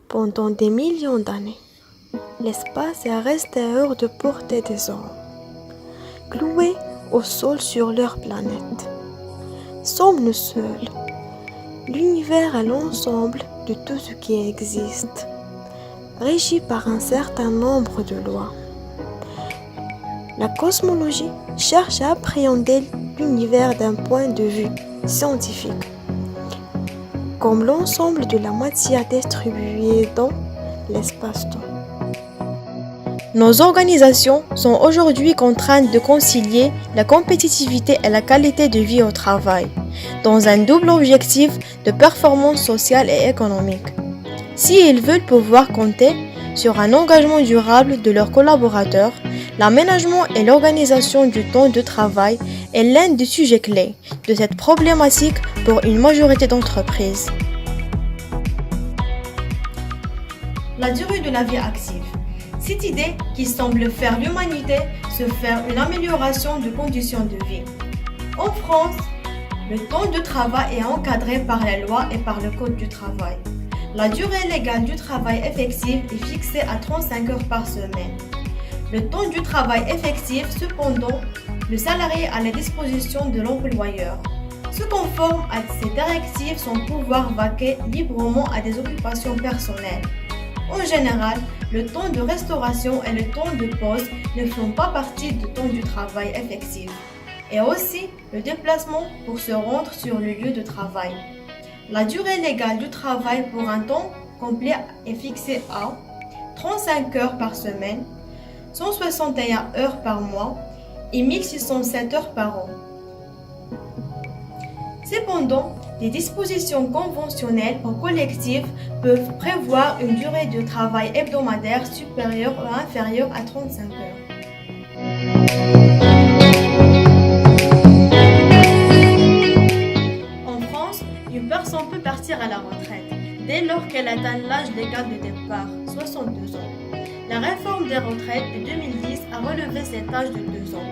Pendant des millions d'années, l'espace est resté hors de portée des hommes, cloués au sol sur leur planète. Sommes-nous seuls? L'univers est l'ensemble de tout ce qui existe, régi par un certain nombre de lois. La cosmologie cherche à appréhender l'univers d'un point de vue scientifique, comme l'ensemble de la matière distribuée dans l'espace-temps. Nos organisations sont aujourd'hui contraintes de concilier la compétitivité et la qualité de vie au travail, dans un double objectif de performance sociale et économique. S'ils veulent pouvoir compter sur un engagement durable de leurs collaborateurs, l'aménagement et l'organisation du temps de travail est l'un des sujets clés de cette problématique pour une majorité d'entreprises. La durée de la vie active. Cette idée qui semble faire l'humanité se faire une amélioration de conditions de vie. En France, le temps de travail est encadré par la loi et par le Code du travail. La durée légale du travail effectif est fixée à 35 heures par semaine. Le temps du travail effectif, cependant, le salarié a la disposition de l'employeur. Se conforme à ces directives sans pouvoir vaquer librement à des occupations personnelles. En général, le temps de restauration et le temps de pause ne font pas partie du temps du travail effectif, et aussi le déplacement pour se rendre sur le lieu de travail. La durée légale du travail pour un temps complet est fixée à 35 heures par semaine, 161 heures par mois et 1607 heures par an. Cependant, les dispositions conventionnelles ou collectives peuvent prévoir une durée de travail hebdomadaire supérieure ou inférieure à 35 heures. En France, une personne peut partir à la retraite dès lors qu'elle atteint l'âge légal de départ, 62 ans. La réforme des retraites de 2010 a relevé cet âge de 2 ans.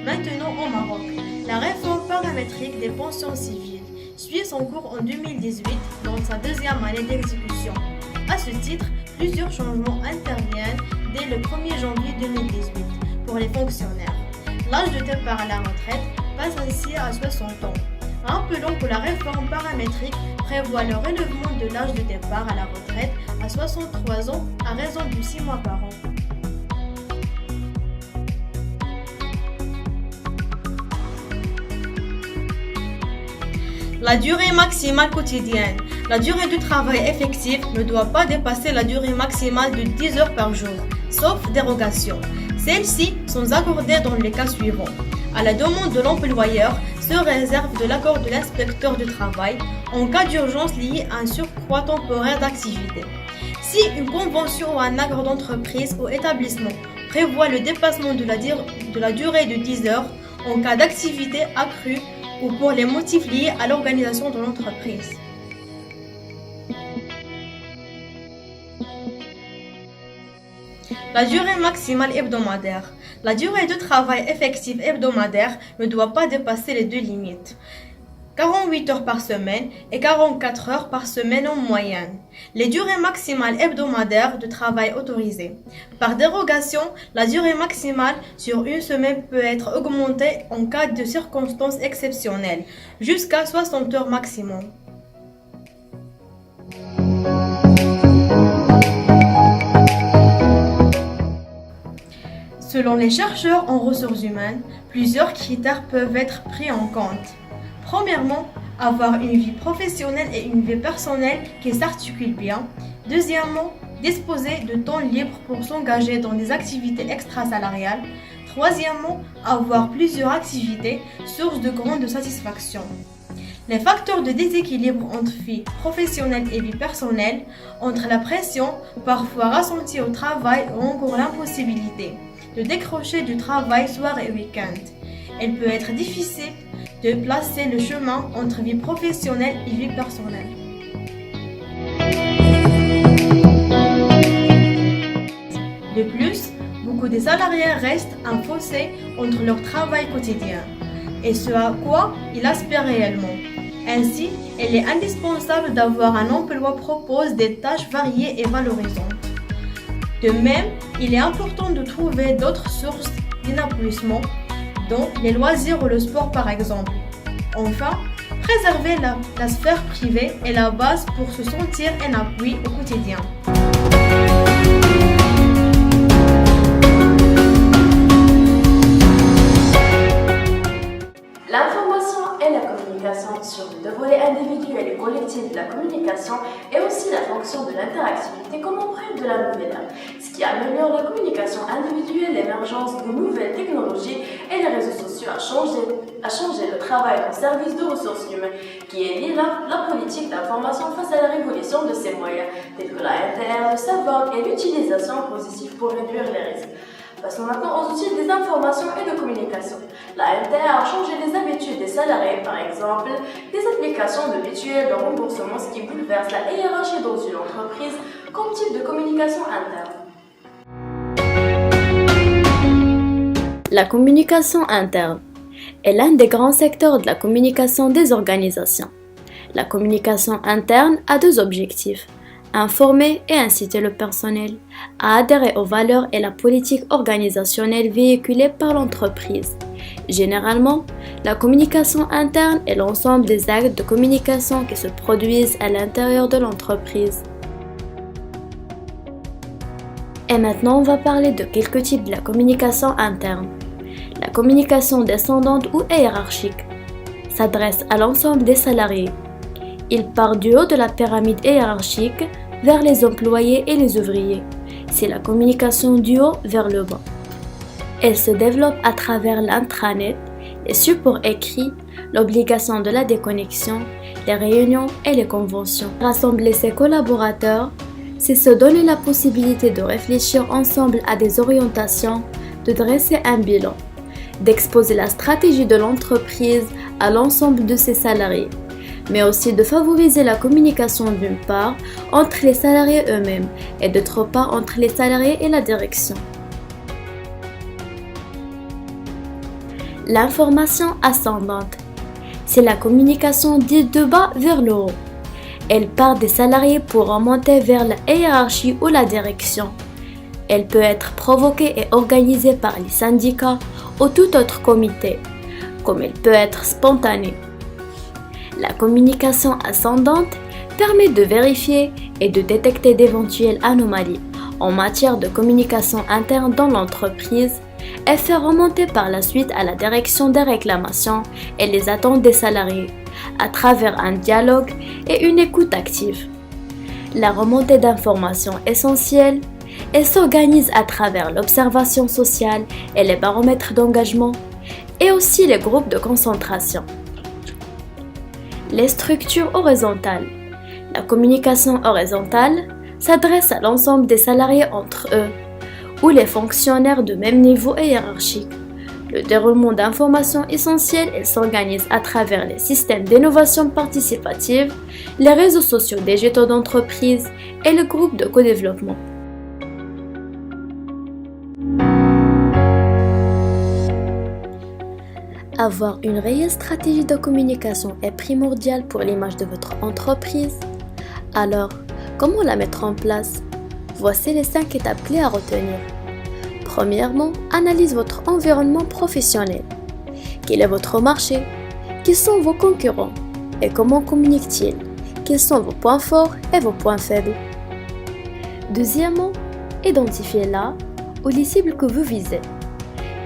Maintenant au Maroc, la réforme paramétrique des pensions civiles suit son cours en 2018 dans sa deuxième année d'exécution. À ce titre, plusieurs changements interviennent dès le 1er janvier 2018 pour les fonctionnaires. L'âge de départ à la retraite passe ainsi à 60 ans. Rappelons que la réforme paramétrique prévoit le relèvement de l'âge de départ à la retraite à 63 ans à raison de 6 mois par an. La durée maximale quotidienne. La durée du travail effectif ne doit pas dépasser la durée maximale de 10 heures par jour, sauf dérogation. Celles-ci sont accordées dans les cas suivants. À la demande de l'employeur, se réserve de l'accord de l'inspecteur du travail en cas d'urgence liée à un surcroît temporaire d'activité. Si une convention ou un accord d'entreprise ou établissement prévoit le dépassement de la durée de 10 heures en cas d'activité accrue ou pour les motifs liés à l'organisation de l'entreprise. La durée maximale hebdomadaire. La durée de travail effective hebdomadaire ne doit pas dépasser les deux limites. 48 heures par semaine et 44 heures par semaine en moyenne. Les durées maximales hebdomadaires de travail autorisées. Par dérogation, la durée maximale sur une semaine peut être augmentée en cas de circonstances exceptionnelles, jusqu'à 60 heures maximum. Selon les chercheurs en ressources humaines, plusieurs critères peuvent être pris en compte. Premièrement, avoir une vie professionnelle et une vie personnelle qui s'articulent bien. Deuxièmement, disposer de temps libre pour s'engager dans des activités extrasalariales. Troisièmement, avoir plusieurs activités, source de grande satisfaction. Les facteurs de déséquilibre entre vie professionnelle et vie personnelle, entre la pression, parfois ressentie au travail ou encore l'impossibilité de décrocher du travail soir et week-end. Il peut être difficile de placer le chemin entre vie professionnelle et vie personnelle. De plus, beaucoup de salariés restent un fossé entre leur travail quotidien et ce à quoi ils aspirent réellement. Ainsi, il est indispensable d'avoir un emploi qui propose des tâches variées et valorisantes. De même, il est important de trouver d'autres sources d'épanouissement, dont les loisirs ou le sport par exemple. Enfin, préserver la sphère privée est la base pour se sentir en appui au quotidien. L'information et la communication sur le volet individuel et collectif de la communication et aussi la fonction de l'interactivité comme empreinte de la nouvelle ère, ce qui améliore la communication individuelle, l'émergence de nouvelles technologies et les réseaux sociaux a changé le travail au service de ressources humaines qui est lié à la politique d'information face à la révolution de ces moyens tels que la NTR, le savoir et l'utilisation positive pour réduire les risques. Passons maintenant aux outils des informations et de communication. La NTR a changé les habitudes des salariés, par exemple, des applications de mutuelles de remboursement, ce qui bouleverse la hiérarchie dans une entreprise comme type de communication interne. La communication interne est l'un des grands secteurs de la communication des organisations. La communication interne a deux objectifs: informer et inciter le personnel à adhérer aux valeurs et la politique organisationnelle véhiculée par l'entreprise. Généralement, la communication interne est l'ensemble des actes de communication qui se produisent à l'intérieur de l'entreprise. Et maintenant, on va parler de quelques types de la communication interne. La communication descendante ou hiérarchique s'adresse à l'ensemble des salariés. Il part du haut de la pyramide hiérarchique vers les employés et les ouvriers. C'est la communication du haut vers le bas. Elle se développe à travers l'intranet, les supports écrits, l'obligation de la déconnexion, les réunions et les conventions. Rassembler ses collaborateurs, c'est se donner la possibilité de réfléchir ensemble à des orientations, de dresser un bilan, d'exposer la stratégie de l'entreprise à l'ensemble de ses salariés, mais aussi de favoriser la communication d'une part entre les salariés eux-mêmes et d'autre part entre les salariés et la direction. L'information ascendante, c'est la communication dite de bas vers le haut. Elle part des salariés pour remonter vers la hiérarchie ou la direction. Elle peut être provoquée et organisée par les syndicats ou tout autre comité, comme elle peut être spontanée. La communication ascendante permet de vérifier et de détecter d'éventuelles anomalies en matière de communication interne dans l'entreprise et faire remonter par la suite à la direction des réclamations et les attentes des salariés à travers un dialogue et une écoute active. La remontée d'informations essentielles, elle s'organise à travers l'observation sociale et les baromètres d'engagement et aussi les groupes de concentration. Les structures horizontales. La communication horizontale s'adresse à l'ensemble des salariés entre eux ou les fonctionnaires de même niveau hiérarchique. Le déroulement d'informations essentielles s'organise à travers les systèmes d'innovation participative, les réseaux sociaux digitaux d'entreprise et le groupe de co-développement. Avoir une réelle stratégie de communication est primordial pour l'image de votre entreprise. Alors, comment la mettre en place? Voici les 5 étapes clés à retenir. Premièrement, analyse votre environnement professionnel. Quel est votre marché? Qui sont vos concurrents? Et comment communiquent-ils? Quels sont vos points forts et vos points faibles? Deuxièmement, identifiez là ou les cibles que vous visez.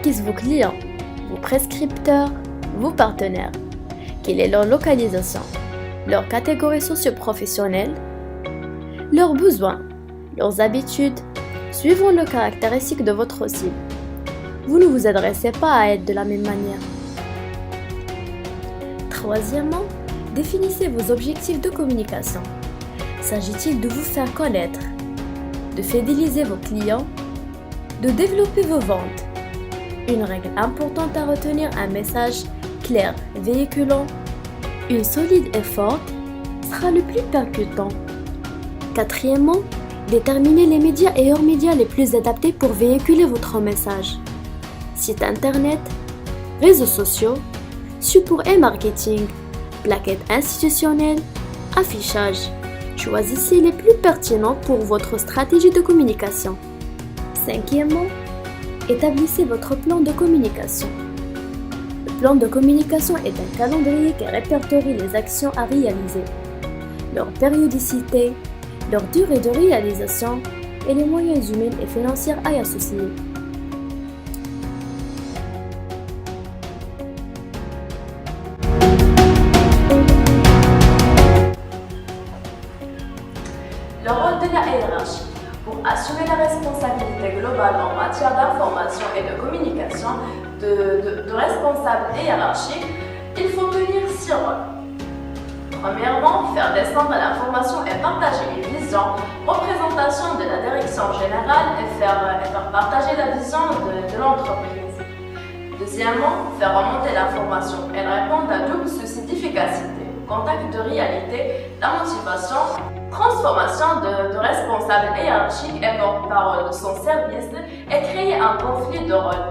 Qui sont vos clients? Vos prescripteurs, vos partenaires. Quelle est leur localisation? Leur catégorie socio-professionnelle? Leurs besoins, leurs habitudes, suivant les caractéristiques de votre cible. Vous ne vous adressez pas à elle de la même manière. Troisièmement, définissez vos objectifs de communication. S'agit-il de vous faire connaître, de fidéliser vos clients, de développer vos ventes? Une règle importante à retenir, un message clair, véhiculant, une solide et forte sera le plus percutant. Quatrièmement, déterminez les médias et hors médias les plus adaptés pour véhiculer votre message. Site internet, réseaux sociaux, support et marketing, plaquettes institutionnelles, affichage. Choisissez les plus pertinents pour votre stratégie de communication. Cinquièmement, établissez votre plan de communication. Le plan de communication est un calendrier qui répertorie les actions à réaliser, leur périodicité, leur durée de réalisation et les moyens humains et financiers à y associer. Le rôle de la hiérarchie. Pour assumer la responsabilité globale en matière d'information et de communication de responsables et hiérarchiques, il faut tenir 6 rôles. Premièrement, faire descendre l'information et partager une vision, représentation de la direction générale et faire partager la vision de l'entreprise. Deuxièmement, faire remonter l'information. Elle répond à double souci d'efficacité, contact de réalité, la motivation, transformation de responsables hiérarchiques et porte-parole de son service et créer un conflit de rôle.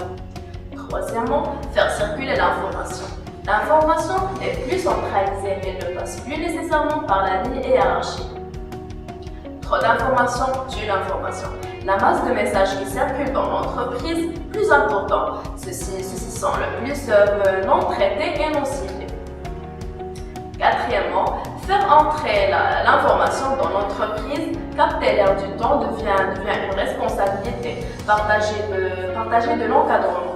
Troisièmement, faire circuler l'information. L'information est plus centralisée et ne passe plus nécessairement par la ligne hiérarchique. Trop d'informations tue l'information. La masse de messages qui circulent dans l'entreprise, plus important. Ceux-ci sont le plus non traités et non ciblés. Quatrièmement, faire entrer l'information dans l'entreprise, capter l'air du temps devient une responsabilité, partager de l'encadrement.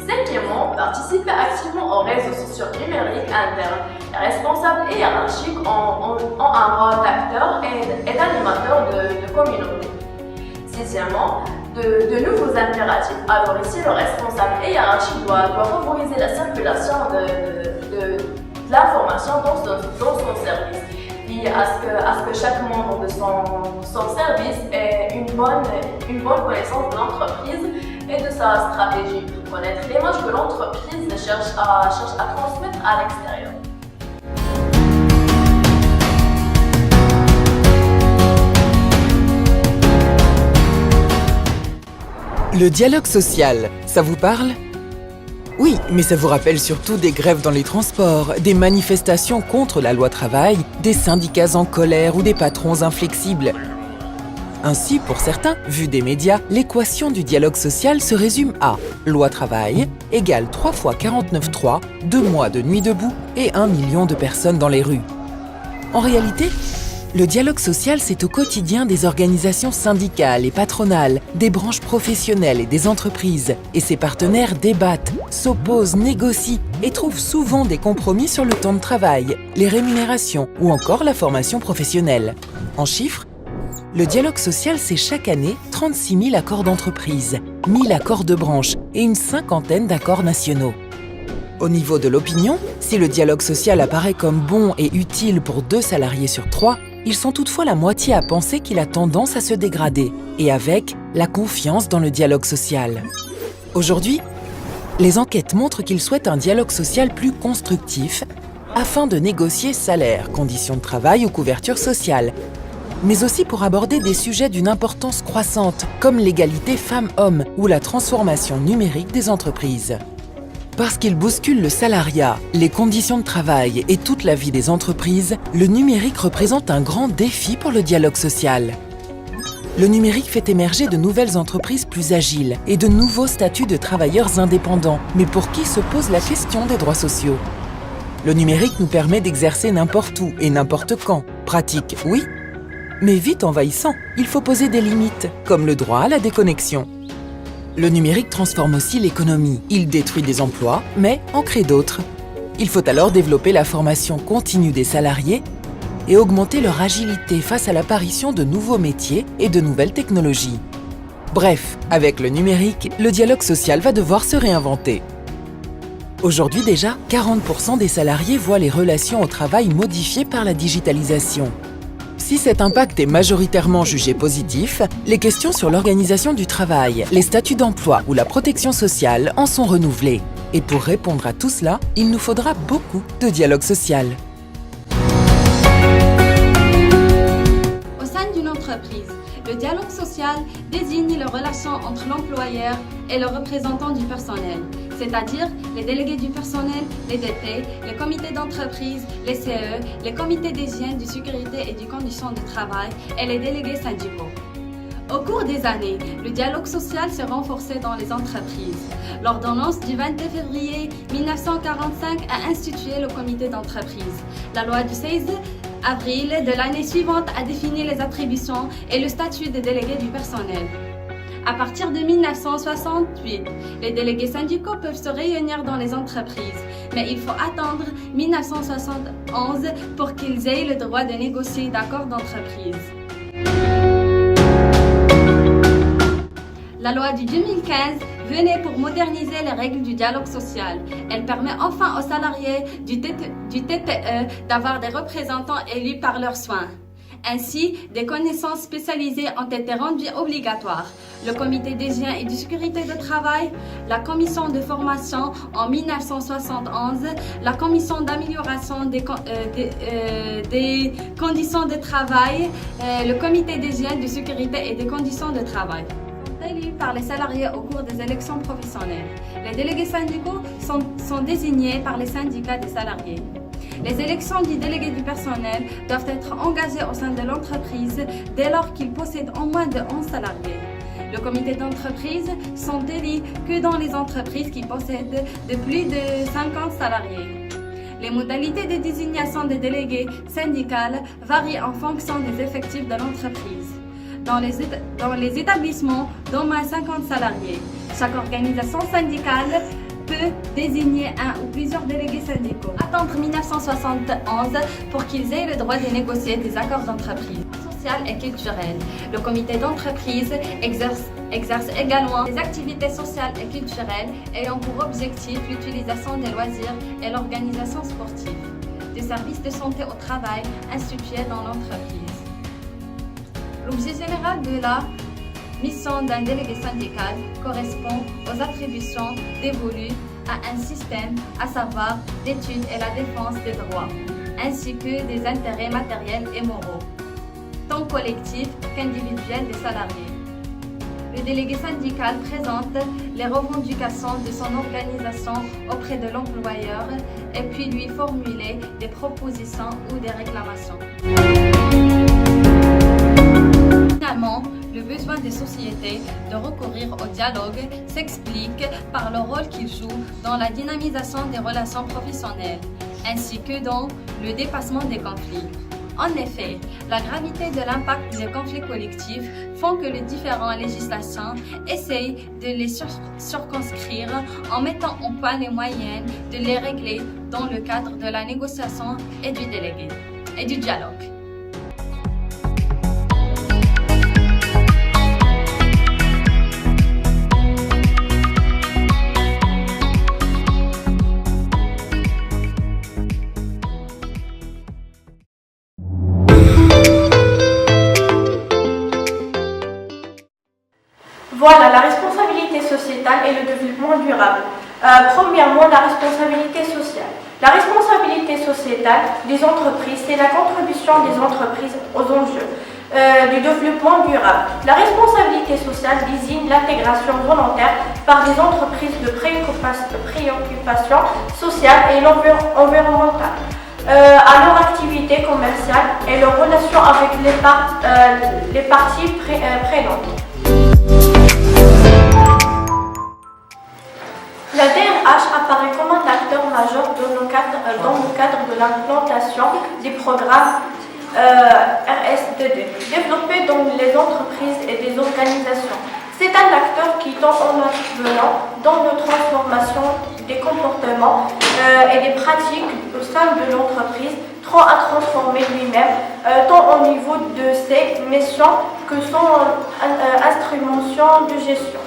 Cinquièmement, participer activement aux réseaux sociaux numériques internes. Les responsables et hiérarchiques ont un rôle d'acteur et d'animateur de communauté. Sixièmement, de nouveaux impératifs. Alors ici, le responsable et hiérarchique doit favoriser la circulation de l'information dans son service. Puis à ce que chaque membre de son service ait une bonne connaissance de l'entreprise et de sa stratégie. Connaître l'image que l'entreprise cherche à transmettre à l'extérieur. Le dialogue social, ça vous parle? Oui, mais ça vous rappelle surtout des grèves dans les transports, des manifestations contre la loi travail, des syndicats en colère ou des patrons inflexibles. Ainsi, pour certains, vu des médias, l'équation du dialogue social se résume à loi travail égale 3 fois 49.3, 2 mois de nuit debout et 1 million de personnes dans les rues. En réalité, le dialogue social, c'est au quotidien des organisations syndicales et patronales, des branches professionnelles et des entreprises. Et ses partenaires débattent, s'opposent, négocient et trouvent souvent des compromis sur le temps de travail, les rémunérations ou encore la formation professionnelle. En chiffres, le dialogue social, c'est chaque année 36 000 accords d'entreprise, 1 000 accords de branche et une 50aine d'accords nationaux. Au niveau de l'opinion, si le dialogue social apparaît comme bon et utile pour 2 salariés sur 3, ils sont toutefois la moitié à penser qu'il a tendance à se dégrader, et avec la confiance dans le dialogue social. Aujourd'hui, Les enquêtes montrent qu'ils souhaitent un dialogue social plus constructif afin de négocier salaire, conditions de travail ou couverture sociale, mais aussi pour aborder des sujets d'une importance croissante, comme l'égalité femmes-hommes ou la transformation numérique des entreprises. Parce qu'il bouscule le salariat, les conditions de travail et toute la vie des entreprises, le numérique représente un grand défi pour le dialogue social. Le numérique fait émerger de nouvelles entreprises plus agiles et de nouveaux statuts de travailleurs indépendants, mais pour qui se pose la question des droits sociaux. Le numérique nous permet d'exercer n'importe où et n'importe quand. Pratique, oui, mais vite envahissant. Il faut poser des limites, comme le droit à la déconnexion. Le numérique transforme aussi l'économie. Il détruit des emplois, mais en crée d'autres. Il faut alors développer la formation continue des salariés et augmenter leur agilité face à l'apparition de nouveaux métiers et de nouvelles technologies. Bref, avec le numérique, le dialogue social va devoir se réinventer. Aujourd'hui déjà, 40% des salariés voient les relations au travail modifiées par la digitalisation. Si cet impact est majoritairement jugé positif, les questions sur l'organisation du travail, les statuts d'emploi ou la protection sociale en sont renouvelées. Et pour répondre à tout cela, il nous faudra beaucoup de dialogue social. Au sein d'une entreprise, le dialogue social désigne les relations entre l'employeur et le représentant du personnel, c'est-à-dire les délégués du personnel, les DT, les comités d'entreprise, les CE, les comités d'hygiène, de sécurité et de conditions de travail et les délégués syndicaux. Au cours des années, le dialogue social s'est renforcé dans les entreprises. L'ordonnance du 22 février 1945 a institué le comité d'entreprise. La loi du 16 avril de l'année suivante a défini les attributions et le statut des délégués du personnel. À partir de 1968, les délégués syndicaux peuvent se réunir dans les entreprises, mais il faut attendre 1971 pour qu'ils aient le droit de négocier d'accords d'entreprise. La loi du 2015 venait pour moderniser les règles du dialogue social. Elle permet enfin aux salariés du TPE d'avoir des représentants élus par leurs soins. Ainsi, des connaissances spécialisées ont été rendues obligatoires. Le comité d'hygiène et de sécurité de travail, la commission de formation en 1971, la commission d'amélioration des conditions de travail, le comité d'hygiène, de sécurité et des conditions de travail. Élus par les salariés au cours des élections professionnelles. Les délégués syndicaux sont désignés par les syndicats des salariés. Les élections du délégué du personnel doivent être engagées au sein de l'entreprise dès lors qu'ils possèdent au moins de 11 salariés. Le comité d'entreprise sont élus que dans les entreprises qui possèdent de plus de 50 salariés. Les modalités de désignation des délégués syndicaux varient en fonction des effectifs de l'entreprise. Dans les établissements d'au moins 50 salariés, chaque organisation syndicale peut désigner un ou plusieurs délégués syndicaux. Attendre 1971 pour qu'ils aient le droit de négocier des accords d'entreprise. Social et culturel. Le comité d'entreprise exerce également des activités sociales et culturelles ayant pour objectif l'utilisation des loisirs et l'organisation sportive, des services de santé au travail institués dans l'entreprise. L'objet général de la mission d'un délégué syndical correspond aux attributions dévolues à un système, à savoir l'étude et la défense des droits, ainsi que des intérêts matériels et moraux, tant collectifs qu'individuels des salariés. Le délégué syndical présente les revendications de son organisation auprès de l'employeur et puis lui formuler des propositions ou des réclamations. Finalement, le besoin des sociétés de recourir au dialogue s'explique par le rôle qu'il joue dans la dynamisation des relations professionnelles, ainsi que dans le dépassement des conflits. En effet, la gravité de l'impact des conflits collectifs font que les différentes législations essayent de les circonscrire en mettant au point les moyens de les régler dans le cadre de la négociation et du dialogue. Voilà, la responsabilité sociétale et le développement durable. Premièrement, la responsabilité sociale. La responsabilité sociétale des entreprises, c'est la contribution des entreprises aux enjeux du développement durable. La responsabilité sociale désigne l'intégration volontaire par des entreprises de préoccupation sociale et environnementale à leur activité commerciale et leurs relations avec les parties prenantes. La DRH apparaît comme un acteur majeur dans le cadre de l'implantation des programmes RS2D, développés dans les entreprises et des organisations. C'est un acteur qui, tant en intervenant dans la transformation des comportements et des pratiques au sein de l'entreprise, tend à transformer lui-même, tant au niveau de ses missions que son instrumentation de gestion.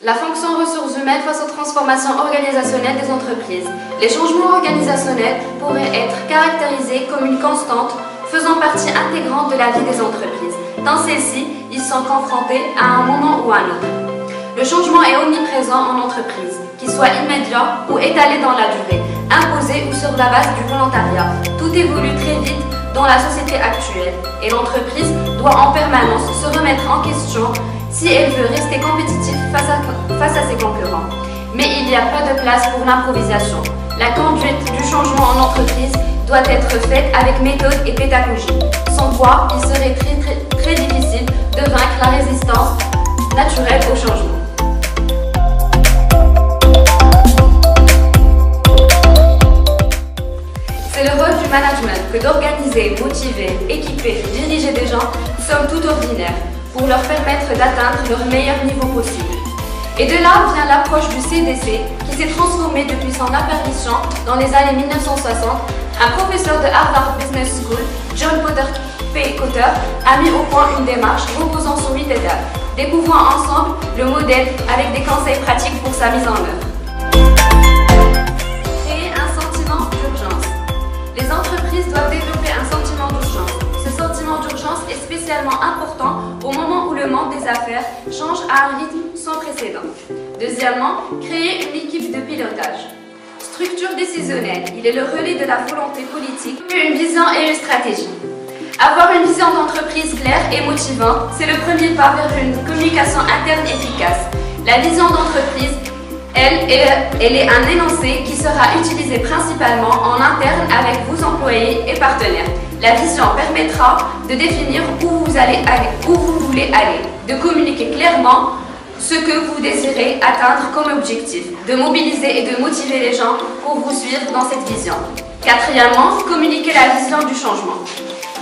La fonction ressources humaines face aux transformations organisationnelles des entreprises. Les changements organisationnels pourraient être caractérisés comme une constante faisant partie intégrante de la vie des entreprises. Dans celles-ci, ils sont confrontés à un moment ou à un autre. Le changement est omniprésent en entreprise, qu'il soit immédiat ou étalé dans la durée, imposé ou sur la base du volontariat. Tout évolue très vite dans la société actuelle et l'entreprise doit en permanence se remettre en question si elle veut rester compétitive face à ses concurrents. Mais il n'y a pas de place pour l'improvisation. La conduite du changement en entreprise doit être faite avec méthode et pédagogie. Sans quoi, il serait très difficile de vaincre la résistance naturelle au changement. C'est le rôle du management que d'organiser, motiver, équiper, diriger des gens, somme toute ordinaire, pour leur permettre d'atteindre leur meilleur niveau possible. Et de là vient l'approche du CDC qui s'est transformée depuis son apparition dans les années 1960. Un professeur de Harvard Business School, John P. Kotter, a mis au point une démarche reposant sur 8 étapes. Découvrons ensemble le modèle avec des conseils pratiques pour sa mise en œuvre. Créer un sentiment d'urgence. Les entreprises doivent développer un sentiment d'urgence. Ce sentiment d'urgence est spécialement important au moment où le monde des affaires change à un rythme sans précédent. Deuxièmement, créer une équipe de pilotage. Structure décisionnelle, il est le relais de la volonté politique, une vision et une stratégie. Avoir une vision d'entreprise claire et motivante, c'est le premier pas vers une communication interne efficace. La vision d'entreprise, elle est un énoncé qui sera utilisé principalement en interne avec vos employés et partenaires. La vision permettra de définir où vous voulez aller, de communiquer clairement ce que vous désirez atteindre comme objectif, de mobiliser et de motiver les gens pour vous suivre dans cette vision. Quatrièmement, communiquer la vision du changement.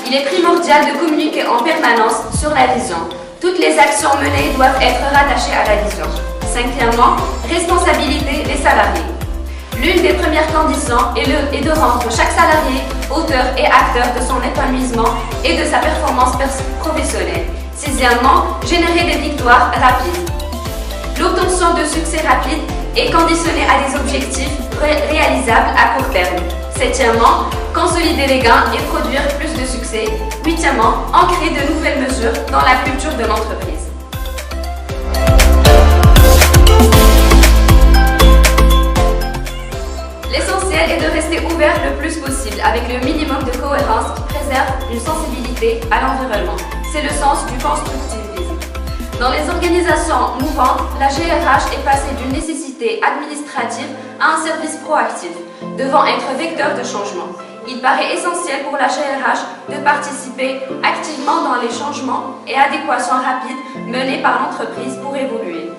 Il est primordial de communiquer en permanence sur la vision. Toutes les actions menées doivent être rattachées à la vision. Cinquièmement, responsabilité des salariés. L'une des premières conditions est de rendre chaque salarié auteur et acteur de son épanouissement et de sa performance professionnelle. Sixièmement, générer des victoires rapides. L'obtention de succès rapide est conditionnée à des objectifs réalisables à court terme. Septièmement, consolider les gains et produire plus de succès. Huitièmement, ancrer de nouvelles mesures dans la culture de l'entreprise. L'essentiel est de rester ouvert le plus possible avec le minimum de cohérence qui préserve une sensibilité à l'environnement. C'est le sens du constructivisme. Dans les organisations mouvantes, la GRH est passée d'une nécessité administrative à un service proactif, devant être vecteur de changement. Il paraît essentiel pour la GRH de participer activement dans les changements et adéquations rapides menés par l'entreprise pour évoluer.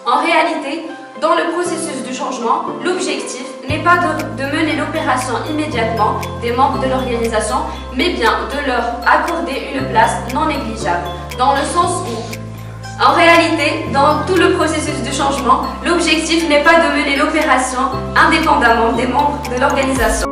En réalité, dans le processus du changement, l'objectif n'est pas de mener l'opération immédiatement des membres de l'organisation, mais bien de leur accorder une place non négligeable, dans le sens où, en réalité, dans tout le processus du changement, l'objectif n'est pas de mener l'opération indépendamment des membres de l'organisation.